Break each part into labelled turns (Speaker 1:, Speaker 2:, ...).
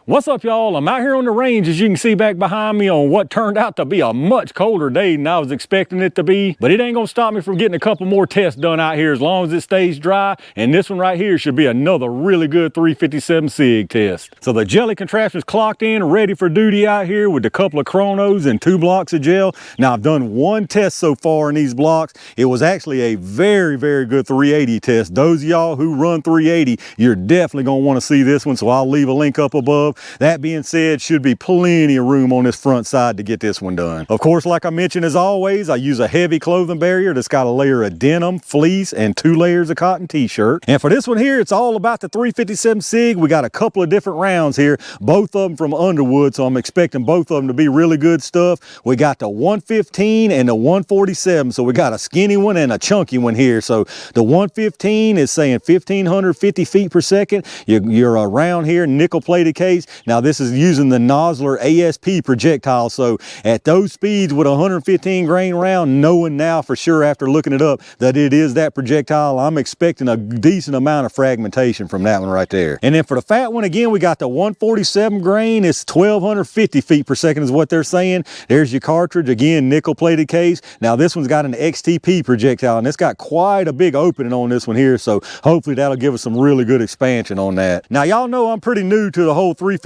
Speaker 1: What's up, y'all? I'm out here on the range, as you can see back behind me, on what turned out to be a much colder day than I was expecting it to be. But it ain't gonna stop me from getting a couple more tests done out here as long as it stays dry. And this one right here should be another really good 357 SIG test. So the jelly contraption's clocked in, ready for duty out here with a couple of chronos and 2 blocks of gel. Now I've done one test so far in these blocks. It was actually a very good 380 test. Those of y'all who run 380, you're definitely gonna want to see this one, so I'll leave a link up above. That being said, should be plenty of room on this front side to get this one done. Of course, like I mentioned, as always, I use a heavy clothing barrier that's got a layer of denim, fleece, and 2 layers of cotton t-shirt. And for this one here, it's all about the 357 SIG. We got a couple of different rounds here, both of them from Underwood, so I'm expecting both of them to be really good stuff. We got the 115 and the 147, so we got a skinny one and a chunky one here. So the 115 is saying 1,550 feet per second. You're around here, nickel-plated case. Now this is using the Nosler ASP projectile, so at those speeds with a 115 grain round, knowing now for sure after looking it up that it is that projectile, I'm expecting a decent amount of fragmentation from that one right there. And then for the fat one, again, we got the 147 grain. It's 1,250 feet per second is what they're saying. There's your cartridge, again, nickel-plated case. Now this one's got an XTP projectile, and it's got quite a big opening on this one here, so hopefully that'll give us some really good expansion on that. Now y'all know I'm pretty new to the whole 357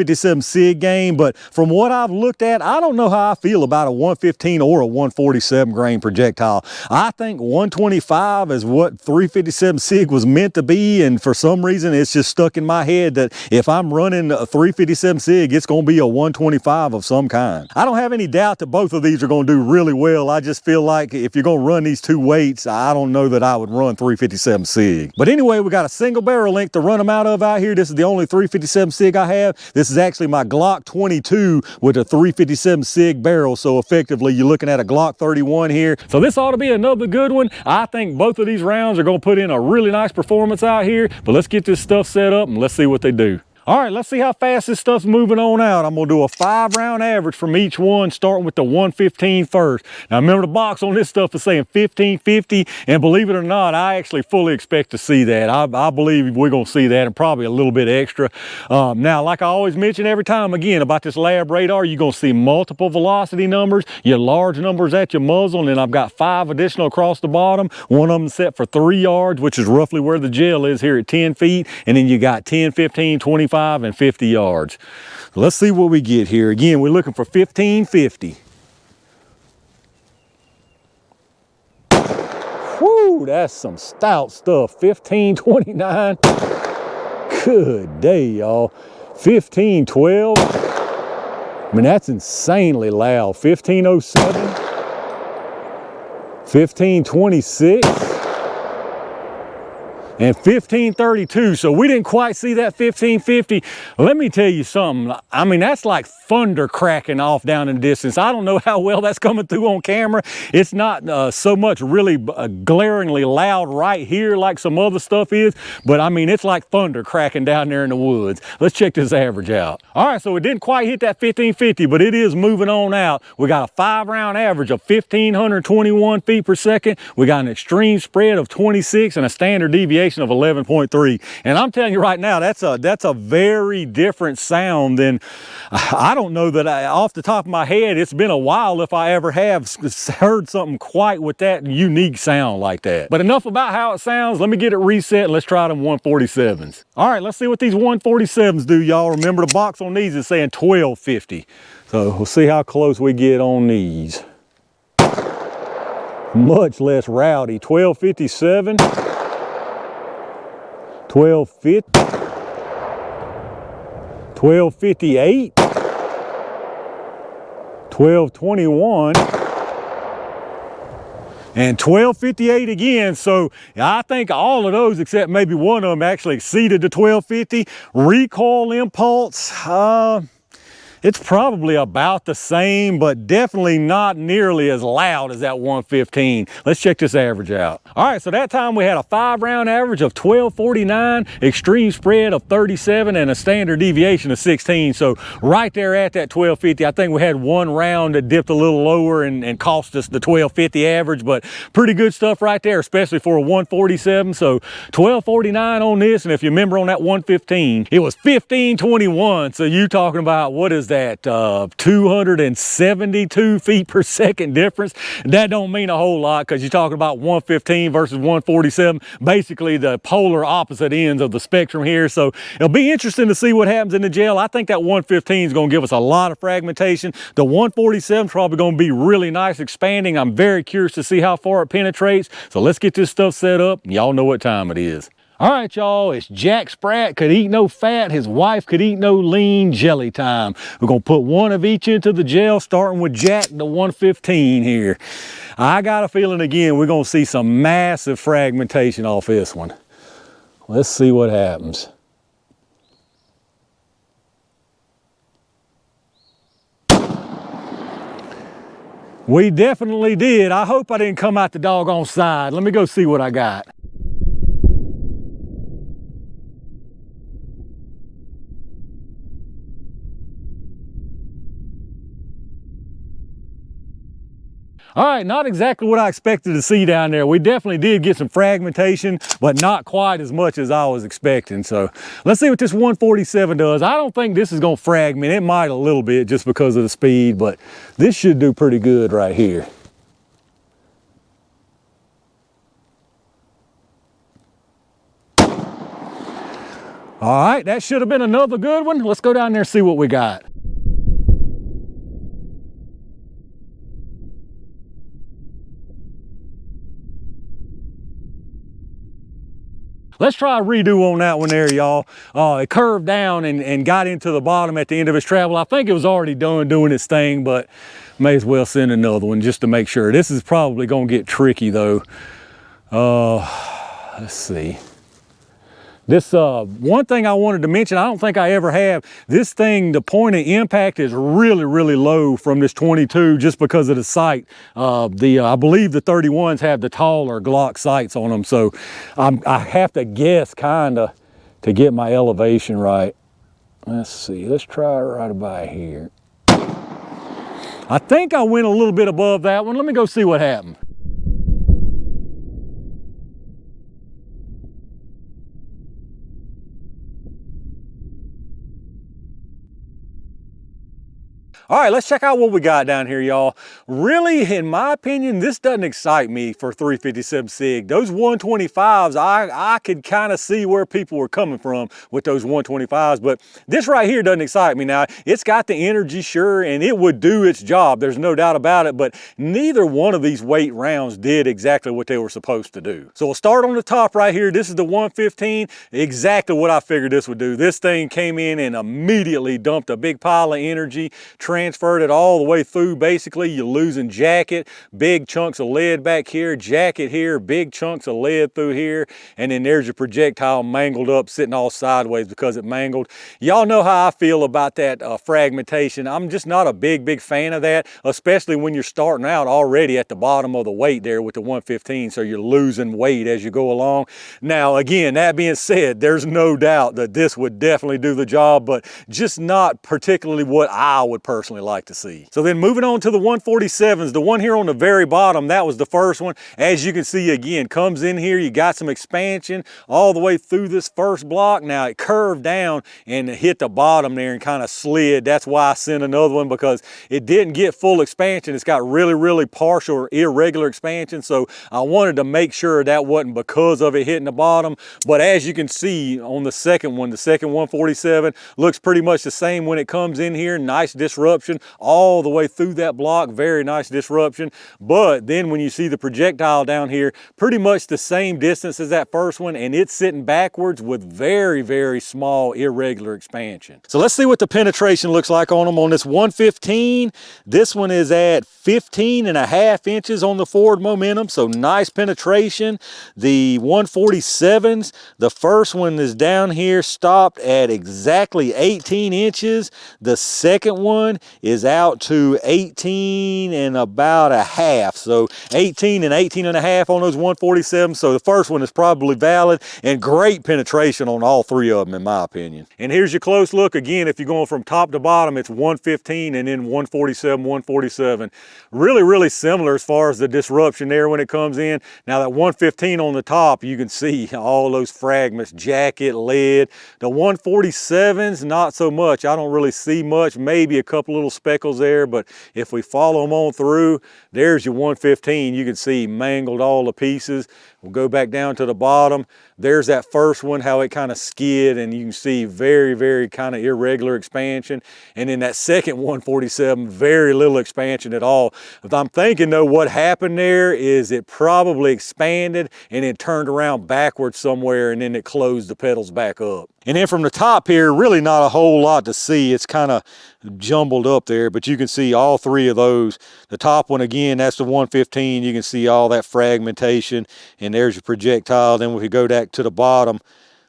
Speaker 1: SIG game, but from what I've looked at, I don't know how I feel about a 115 or a 147 grain projectile. I think 125 is what 357 SIG was meant to be, and for some reason it's just stuck in my head that if I'm running a 357 SIG, it's going to be a 125 of some kind. I don't have any doubt that both of these are going to do really well. I just feel like if you're going to run these two weights, I don't know that I would run 357 SIG. But anyway, we got a single barrel length to run them out of out here. This is the only 357 SIG I have. This is actually my Glock 22 with a 357 SIG barrel, so effectively you're looking at a Glock 31 here. So this ought to be another good one. I think both of these rounds are going to put in a really nice performance out here, but let's get this stuff set up and let's see what they do. All right, let's see how fast this stuff's moving on out. I'm gonna do a 5-round average from each one, starting with the 115 first. Now remember, the box on this stuff is saying 1550, and believe it or not, I actually fully expect to see that. I believe we're gonna see that and probably a little bit extra. Now, like I always mention every time, again, about this lab radar, you're gonna see multiple velocity numbers, your large numbers at your muzzle, and then I've got 5 additional across the bottom. One of them set for 3 yards, which is roughly where the gel is here at 10 feet, and then you got 10, 15, 25, and 50 yards. Let's see what we get here. Again, we're looking for 1550. Whoo, that's some stout stuff. 1529. Good day, y'all. 1512. I mean, that's insanely loud. 1507. 1526. And 1532, so we didn't quite see that 1550. Let me tell you something. I mean, that's like thunder cracking off down in the distance. I don't know how well that's coming through on camera. It's not so much really glaringly loud right here like some other stuff is, but I mean, it's like thunder cracking down there in the woods. Let's check this average out. All right, so it didn't quite hit that 1550, but it is moving on out. We got a 5-round average of 1,521 feet per second. We got an extreme spread of 26 and a standard deviation of 11.3, and I'm telling you right now, that's a very different sound than, I don't know that off the top of my head, it's been a while if I ever have heard something quite with that unique sound like that. But enough about how it sounds. Let me get it reset and let's try them 147s. All right, let's see what these 147s do, y'all. Remember, the box on these is saying 1250, so we'll see how close we get on these. Much less rowdy. 1257. 1250, 1258, 1221, and 1258 again. So I think all of those, except maybe one of them, actually exceeded the 1250. Recoil impulse, It's probably about the same, but definitely not nearly as loud as that 115. Let's check this average out. All right, so that time we had a 5-round average of 1249, extreme spread of 37, and a standard deviation of 16. So right there at that 1250, I think we had one round that dipped a little lower and cost us the 1250 average, but pretty good stuff right there, especially for a 147. So 1249 on this, and if you remember on that 115, it was 1521. So you talking about, what is that, 272 feet per second difference? That don't mean a whole lot, because you're talking about 115 versus 147, basically the polar opposite ends of the spectrum here. So it'll be interesting to see what happens in the gel. I think that 115 is going to give us a lot of fragmentation. The 147 is probably going to be really nice expanding. I'm very curious to see how far it penetrates. So let's get this stuff set up. Y'all know what time it is. All right, y'all, it's Jack Spratt could eat no fat, his wife could eat no lean, jelly time. We're gonna put one of each into the gel, starting with Jack, the 115 here. I got a feeling, again, we're gonna see some massive fragmentation off this one. Let's see what happens. We definitely did. I hope I didn't come out the doggone side. Let me go see what I got. All right, not exactly what I expected to see down there. We definitely did get some fragmentation, but not quite as much as I was expecting. So let's see what this 147 does. I don't think this is gonna fragment. It might a little bit just because of the speed, but this should do pretty good right here. All right, that should have been another good one. Let's go down there and see what we got. Let's try a redo on that one there, y'all. It curved down and got into the bottom at the end of its travel. I think it was already done doing its thing, but may as well send another one just to make sure. This is probably gonna get tricky though. Let's see. This one thing I wanted to mention, I don't think I ever have, this thing, the point of impact is really, really low from this 22 just because of the sight. I believe the 31s have the taller Glock sights on them, so I have to guess kinda to get my elevation right. Let's see, let's try right about here. I think I went a little bit above that one. Let me go see what happened. All right, let's check out what we got down here, y'all. Really, in my opinion, this doesn't excite me for 357 SIG. Those 125s, I could kind of see where people were coming from with those 125s, but this right here doesn't excite me. Now, it's got the energy, sure, and it would do its job. There's no doubt about it, but neither one of these weight rounds did exactly what they were supposed to do. So we'll start on the top right here. This is the 115, exactly what I figured this would do. This thing came in and immediately dumped a big pile of energy, transferred it all the way through. Basically, you're losing jacket, big chunks of lead back here, jacket here, big chunks of lead through here, and then there's your projectile mangled up, sitting all sideways because it mangled. Y'all know how I feel about that fragmentation. I'm just not a big fan of that, especially when you're starting out already at the bottom of the weight there with the 115, so you're losing weight as you go along. Now, again, that being said, there's no doubt that this would definitely do the job, but just not particularly what I would personally like to see. So then moving on to the 147s, the one here on the very bottom, that was the first one. As you can see, again, comes in here, you got some expansion all the way through this first block. Now it curved down and hit the bottom there and kind of slid. That's why I sent another one, because it didn't get full expansion. It's got really partial or irregular expansion. So I wanted to make sure that wasn't because of it hitting the bottom. But as you can see on the second one, the second 147 looks pretty much the same when it comes in here. Nice disruption disruption all the way through that block. Very nice disruption. But then when you see the projectile down here, pretty much the same distance as that first one, and it's sitting backwards with very, very small irregular expansion. So let's see what the penetration looks like on them. On this 115, this one is at 15.5 inches on the forward momentum, so nice penetration. The 147s, the first one is down here stopped at exactly 18 inches. The second one is out to 18 and about a half, so 18 and 18.5 on those 147s. So the first one is probably valid, and great penetration on all three of them in my opinion. And here's your close look again. If you're going from top to bottom, it's 115 and then 147, 147. Really, really similar as far as the disruption there when it comes in. Now that 115 on the top, you can see all those fragments, jacket, lead. The 147s, not so much. I don't really see much, maybe a couple little speckles there, but if we follow them on through, there's your 115. You can see mangled all the pieces. We'll go back down to the bottom. There's that first one, how it kind of skid, and you can see very, very kind of irregular expansion. And then that second 147, very little expansion at all. If I'm thinking though, what happened there is it probably expanded and then turned around backwards somewhere, and then it closed the pedals back up. And then from the top here, really not a whole lot to see. It's kind of jumbled up there, but you can see all three of those. The top one, again, that's the 115. You can see all that fragmentation, and there's your projectile. Then we go back to the bottom,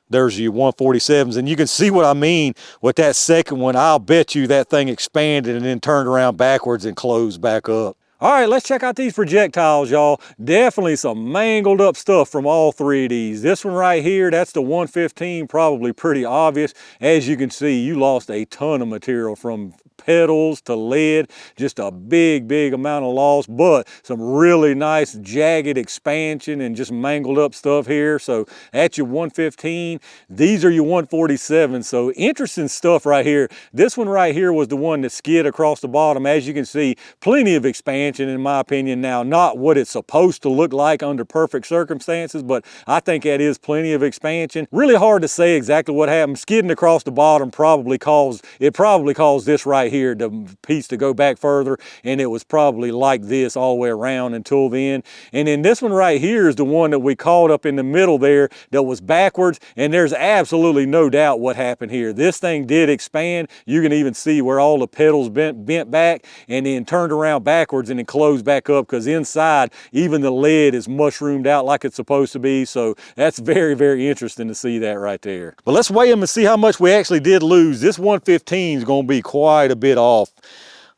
Speaker 1: there's your 147s, and you can see what I mean with that second one. I'll bet you that thing expanded and then turned around backwards and closed back up. All right, let's check out these projectiles, y'all. Definitely some mangled up stuff from all three of these. This one right here, that's the 115, probably pretty obvious. As you can see, you lost a ton of material from pedals to lead, just a big, big amount of loss, but some really nice jagged expansion and just mangled up stuff here. So that's your 115. These are your 147. So interesting stuff right here. This one right here was the one that skid across the bottom. As you can see, plenty of expansion in my opinion. Now, not what it's supposed to look like under perfect circumstances, but I think that is plenty of expansion. Really hard to say exactly what happened. Skidding across the bottom probably caused this right here, the piece to go back further, and it was probably like this all the way around until then. And then this one right here is the one that we caught up in the middle there that was backwards, and there's absolutely no doubt what happened here. This thing did expand. You can even see where all the pedals bent back and then turned around backwards and then closed back up, because inside even the lead is mushroomed out like it's supposed to be. So that's very, very interesting to see that right there. But let's weigh them and see how much we actually did lose. This 115 is going to be quite a bit off.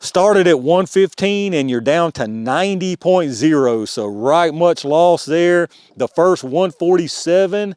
Speaker 1: Started at 115 and you're down to 90.0, so right much loss there. The first 147,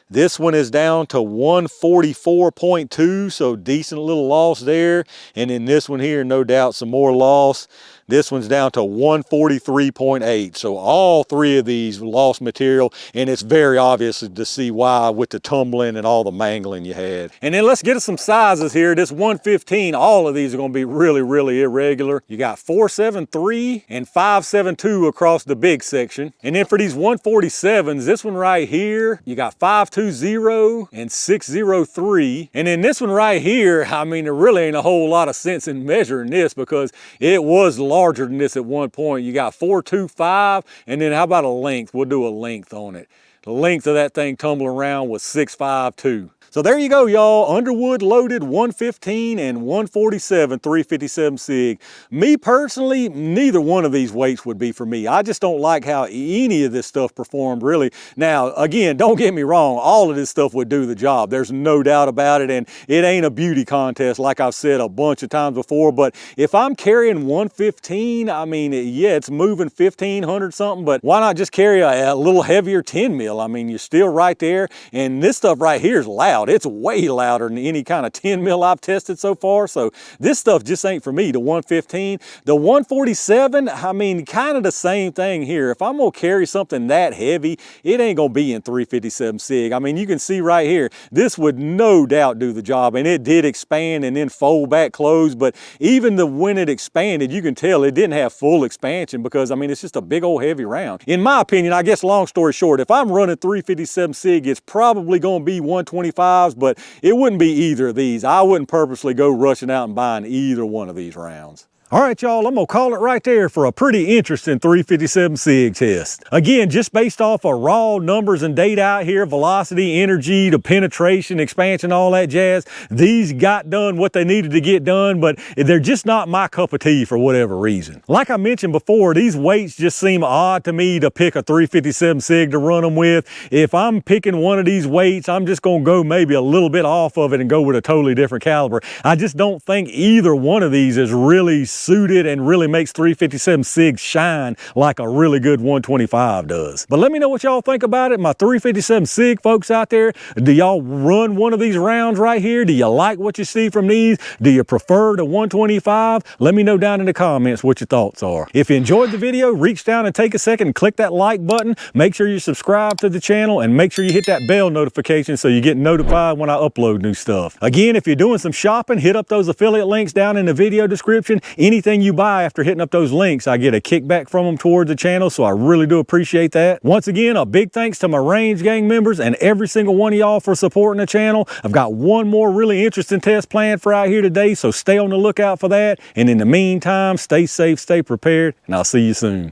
Speaker 1: this one is down to 144.2, so decent little loss there. And then this one here, no doubt some more loss. This one's down to 143.8. So all three of these lost material, and it's very obvious to see why with the tumbling and all the mangling you had. And then let's get us some sizes here. This 115, all of these are going to be really, really irregular. You got 473 and 572 across the big section. And then for these 147s, this one right here, you got 520 and 603. And then this one right here, I mean, there really ain't a whole lot of sense in measuring this because it was larger than this at one point. You got 425, and then how about a length? We'll do a length on it. The length of that thing tumbling around was 652. So there you go, y'all. Underwood loaded 115 and 147 357 SIG. Me personally, neither one of these weights would be for me. I just don't like how any of this stuff performed, really. Now, again, don't get me wrong. All of this stuff would do the job. There's no doubt about it, and it ain't a beauty contest like I've said a bunch of times before, but if I'm carrying 115, I mean, yeah, it's moving 1,500 something, but why not just carry a little heavier 10 mil? I mean, you're still right there, and this stuff right here is loud. It's way louder than any kind of 10 mil I've tested so far. So this stuff just ain't for me, the 115. The 147, I mean, kind of the same thing here. If I'm gonna carry something that heavy, it ain't gonna be in 357 SIG. I mean, you can see right here, this would no doubt do the job, and it did expand and then fold back closed, but even when it expanded, you can tell it didn't have full expansion because, I mean, it's just a big old heavy round. In my opinion, I guess long story short, if I'm running 357 SIG, it's probably gonna be 125 125s, but it wouldn't be either of these. I wouldn't purposely go rushing out and buying either one of these rounds. All right, y'all, I'm gonna call it right there for a pretty interesting 357 SIG test. Again, just based off of raw numbers and data out here, velocity, energy, the penetration, expansion, all that jazz, these got done what they needed to get done, but they're just not my cup of tea for whatever reason. Like I mentioned before, these weights just seem odd to me to pick a 357 SIG to run them with. If I'm picking one of these weights, I'm just gonna go maybe a little bit off of it and go with a totally different caliber. I just don't think either one of these is really suited and really makes 357 SIG shine like a really good 125 does. But let me know what y'all think about it, my 357 SIG folks out there. Do y'all run one of these rounds right here? Do you like what you see from these? Do you prefer the 125? Let me know down in the comments what your thoughts are. If you enjoyed the video, reach down and take a second and click that like button. Make sure you subscribe to the channel and make sure you hit that bell notification so you get notified when I upload new stuff. Again, if you're doing some shopping, hit up those affiliate links down in the video description. Anything you buy after hitting up those links, I get a kickback from them towards the channel, so I really do appreciate that. Once again, a big thanks to my Range Gang members and every single one of y'all for supporting the channel. I've got one more really interesting test planned for out here today, so stay on the lookout for that. And in the meantime, stay safe, stay prepared, and I'll see you soon.